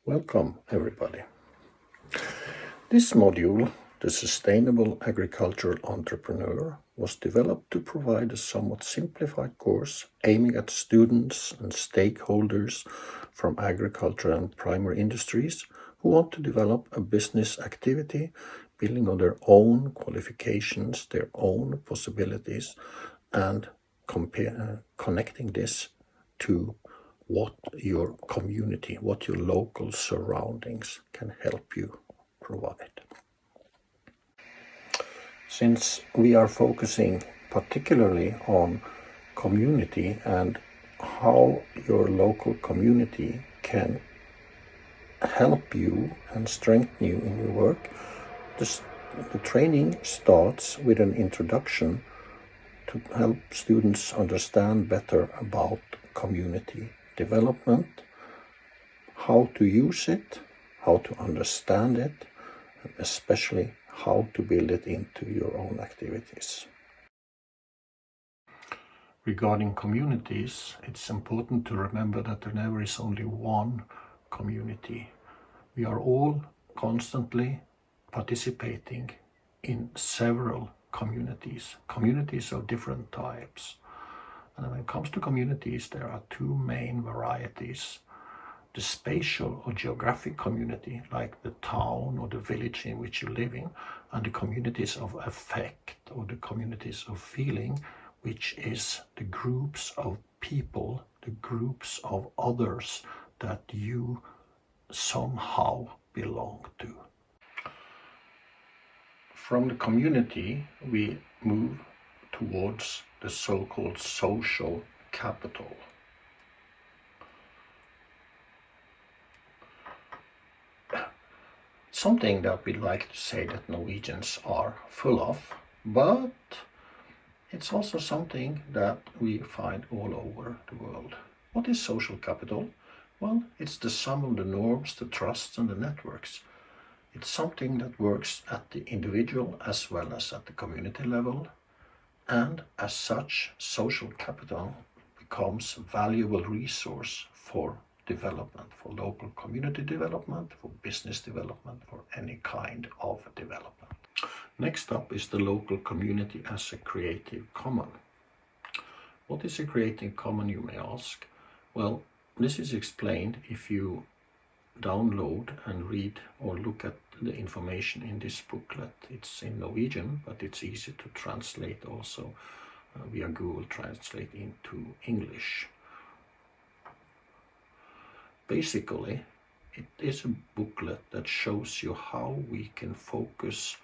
Welcome, everybody. This module, The Sustainable Agricultural Entrepreneur, was developed to provide a somewhat simplified course aiming at students and stakeholders from agriculture and primary industries who want to develop a business activity building on their own qualifications, their own possibilities, and connecting this to what your community, what your local surroundings can help you provide. Since we are focusing particularly on community and how your local community can help you and strengthen you in your work, the training starts with an introduction to help students understand better about community development, how to use it, how to understand it, and especially how to build it into your own activities. Regarding communities, it's important to remember that there never is only one community. We are all constantly participating in several communities of different types. And when it comes to communities, there are two main varieties. The spatial or geographic community, like the town or the village in which you live in, and the communities of affect or the communities of feeling, which is the groups of people, the groups of others that you somehow belong to. From the community, we move towards the so-called social capital. Something that we like to say that Norwegians are full of, but it's also something that we find all over the world. What is social capital? Well, it's the sum of the norms, the trusts, and the networks. It's something that works at the individual as well as at the community level. And as such, social capital becomes a valuable resource for development, for local community development, for business development, for any kind of development. Next up is the local community as a creative common. What is a creative common, you may ask? Well, this is explained if you download and read or look at the information in this booklet. It's in Norwegian, but it's easy to translate also via Google Translate into English. Basically, it is a booklet that shows you how we can focus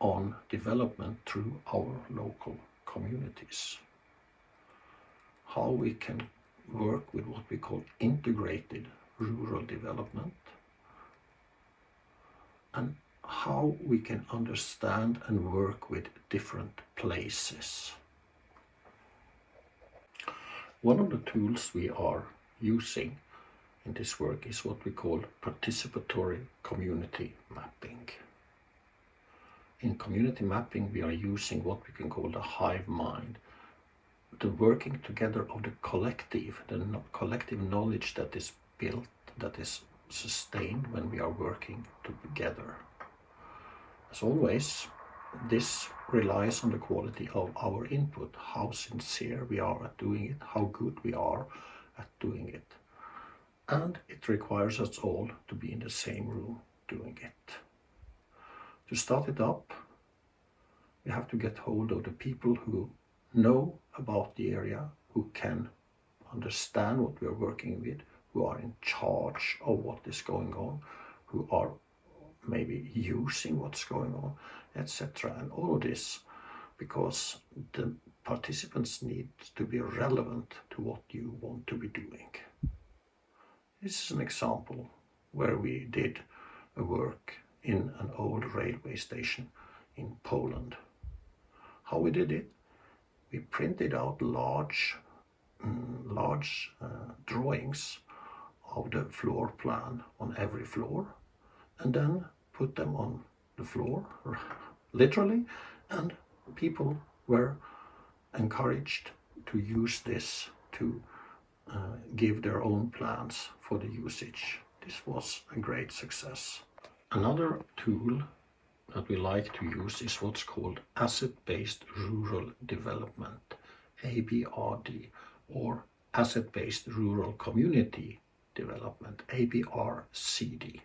on development through our local communities. How we can work with what we call integrated rural development, and how we can understand and work with different places. One of the tools we are using in this work is what we call participatory community mapping. In community mapping, we are using what we can call the hive mind, the working together of the collective knowledge that is built, that is sustained when we are working together. As always, this relies on the quality of our input, how sincere we are at doing it, how good we are at doing it. And it requires us all to be in the same room doing it. To start it up, we have to get hold of the people who know about the area, who can understand what we are working with, who are in charge of what is going on, who are maybe using what's going on, etc. And all of this because the participants need to be relevant to what you want to be doing. This is an example where we did a work in an old railway station in Poland. How we did it? We printed out large drawings of the floor plan on every floor, and then put them on the floor, literally, and people were encouraged to use this to give their own plans for the usage. this was a great success. Another tool that we like to use is what's called asset-based rural development, ABRD, or asset-based rural community development, ABRCD.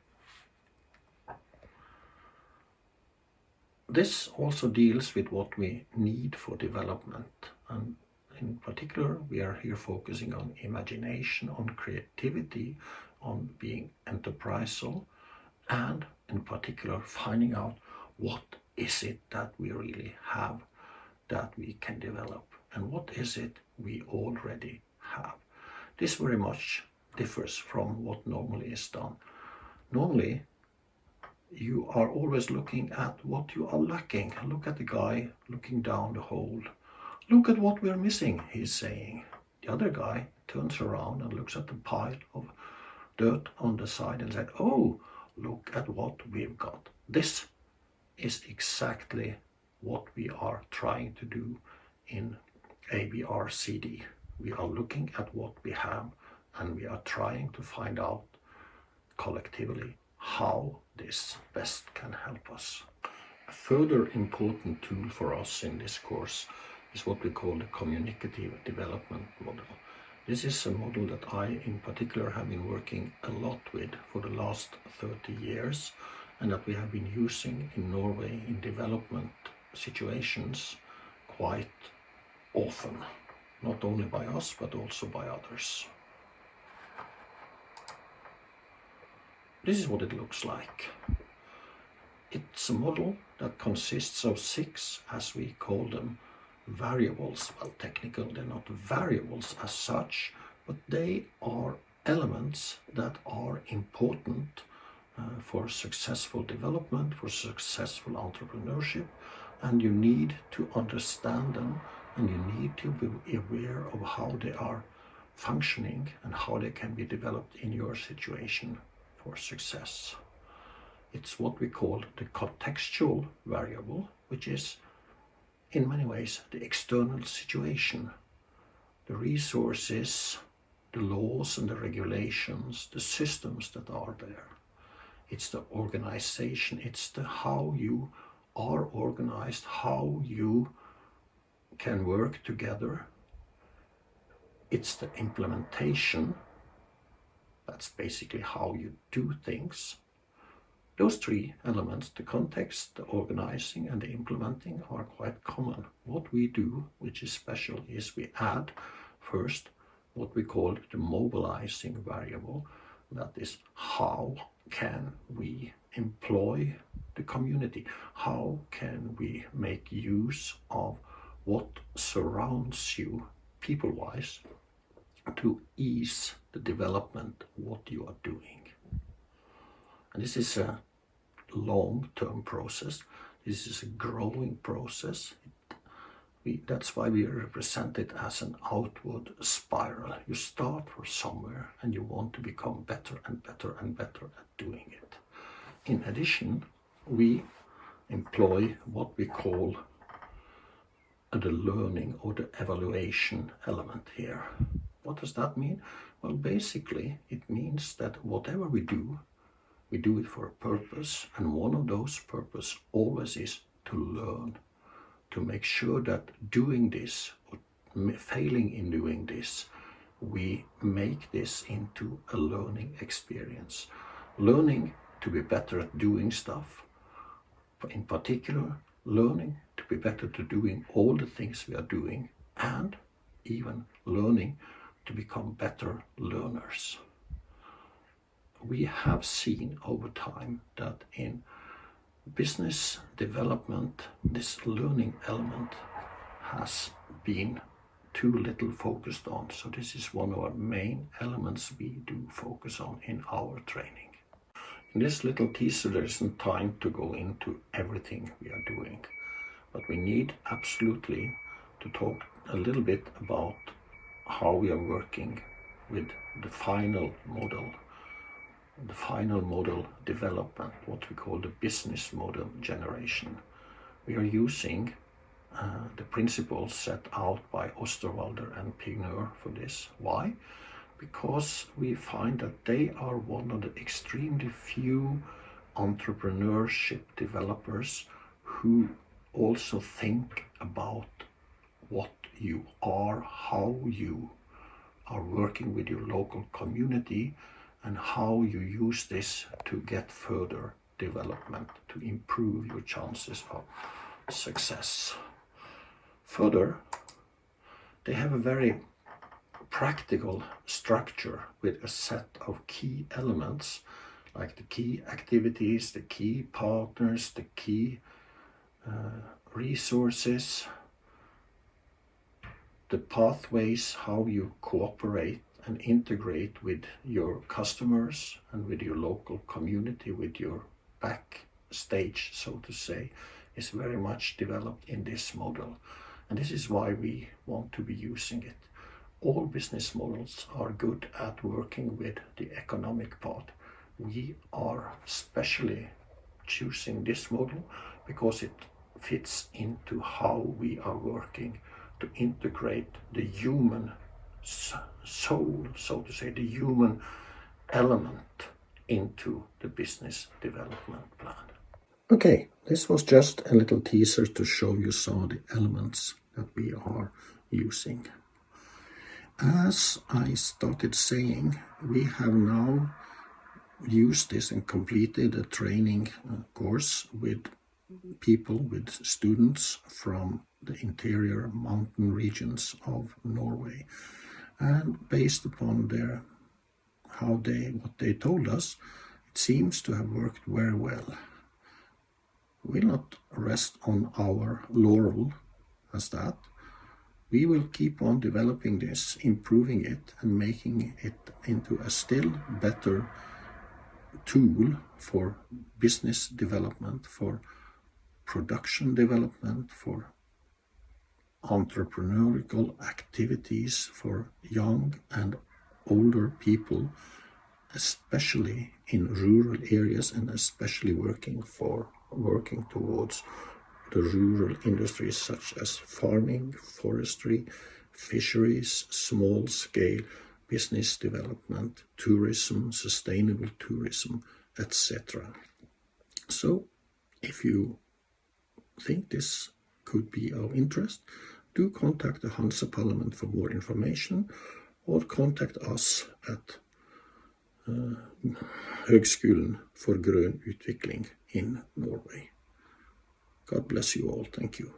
This also deals with what we need for development, and in particular we are here focusing on imagination, on creativity, on being enterprisal, and in particular finding out what is it that we really have that we can develop, and what is it we already have. This very much differs from what normally is done. Normally you are always looking at what you are lacking. Look at the guy looking down the hole. Look at what we're missing, he's saying. The other guy turns around and looks at the pile of dirt on the side and said, oh, look at what we've got. This is exactly what we are trying to do in ABRCD. We are looking at what we have, and we are trying to find out collectively how this best can help us. A further important tool for us in this course is what we call the communicative development model. This is a model that I in particular have been working a lot with for the last 30 years, and that we have been using in Norway in development situations quite often, not only by us but also by others. This is what it looks like. It's a model that consists of 6, as we call them, variables. Well, technical, they're not variables as such, but they are elements that are important for successful development, for successful entrepreneurship, and you need to understand them, and you need to be aware of how they are functioning and how they can be developed in your situation for success. It's what we call the contextual variable, which is in many ways the external situation, the resources, the laws and the regulations, the systems that are there. It's the organization, it's the how you are organized, how you can work together. It's the implementation, that's basically how you do things. Those 3 elements, the context, the organizing and the implementing, are quite common. What we do, which is special, is we add first what we call the mobilizing variable. That is, how can we employ the community? How can we make use of what surrounds you people-wise to ease the development of what you are doing? And this is a long-term process. This is a growing process. That's why we represent it as an outward spiral. You start from somewhere and you want to become better and better and better at doing it. In addition, we employ what we call the learning or the evaluation element here. What does that mean? Well, basically it means that whatever we do it for a purpose, and one of those purposes always is to learn, to make sure that doing this or failing in doing this, we make this into a learning experience. Learning to be better at doing stuff, in particular learning to be better to doing all the things we are doing, and even learning to become better learners. We have seen over time that in business development, this learning element has been too little focused on. So this is one of our main elements we do focus on in our training. In this little teaser, there isn't time to go into everything we are doing, but we need absolutely to talk a little bit about how we are working with the final model development, what we call the business model generation. We are using the principles set out by Osterwalder and Pigneur for this. Why? because we find that they are one of the extremely few entrepreneurship developers who also think about what you are, how you are working with your local community, and how you use this to get further development, to improve your chances of success. Further, they have a very practical structure with a set of key elements, like the key activities, the key partners, the key resources, the pathways, how you cooperate and integrate with your customers and with your local community, with your backstage, so to say, is very much developed in this model. And this is why we want to be using it. All business models are good at working with the economic part. We are especially choosing this model because it fits into how we are working to integrate the human soul, so to say, the human element into the business development plan. Okay, this was just a little teaser to show you some of the elements that we are using. As I started saying, we have now used this and completed a training course with people, with students from the interior mountain regions of Norway. And based upon what they told us, it seems to have worked very well. We'll not rest on our laurel as that. We will keep on developing this, improving it, and making it into a still better tool for business development, for production development, for entrepreneurial activities for young and older people, especially in rural areas, and especially working towards the rural industries such as farming, forestry, fisheries, small-scale business development, tourism, sustainable tourism, etc. So, if you think this could be of interest, do contact the Hanse-Parlament for more information, or contact us at Høgskulen for grøn utvikling in Norway. God bless you all. Thank you.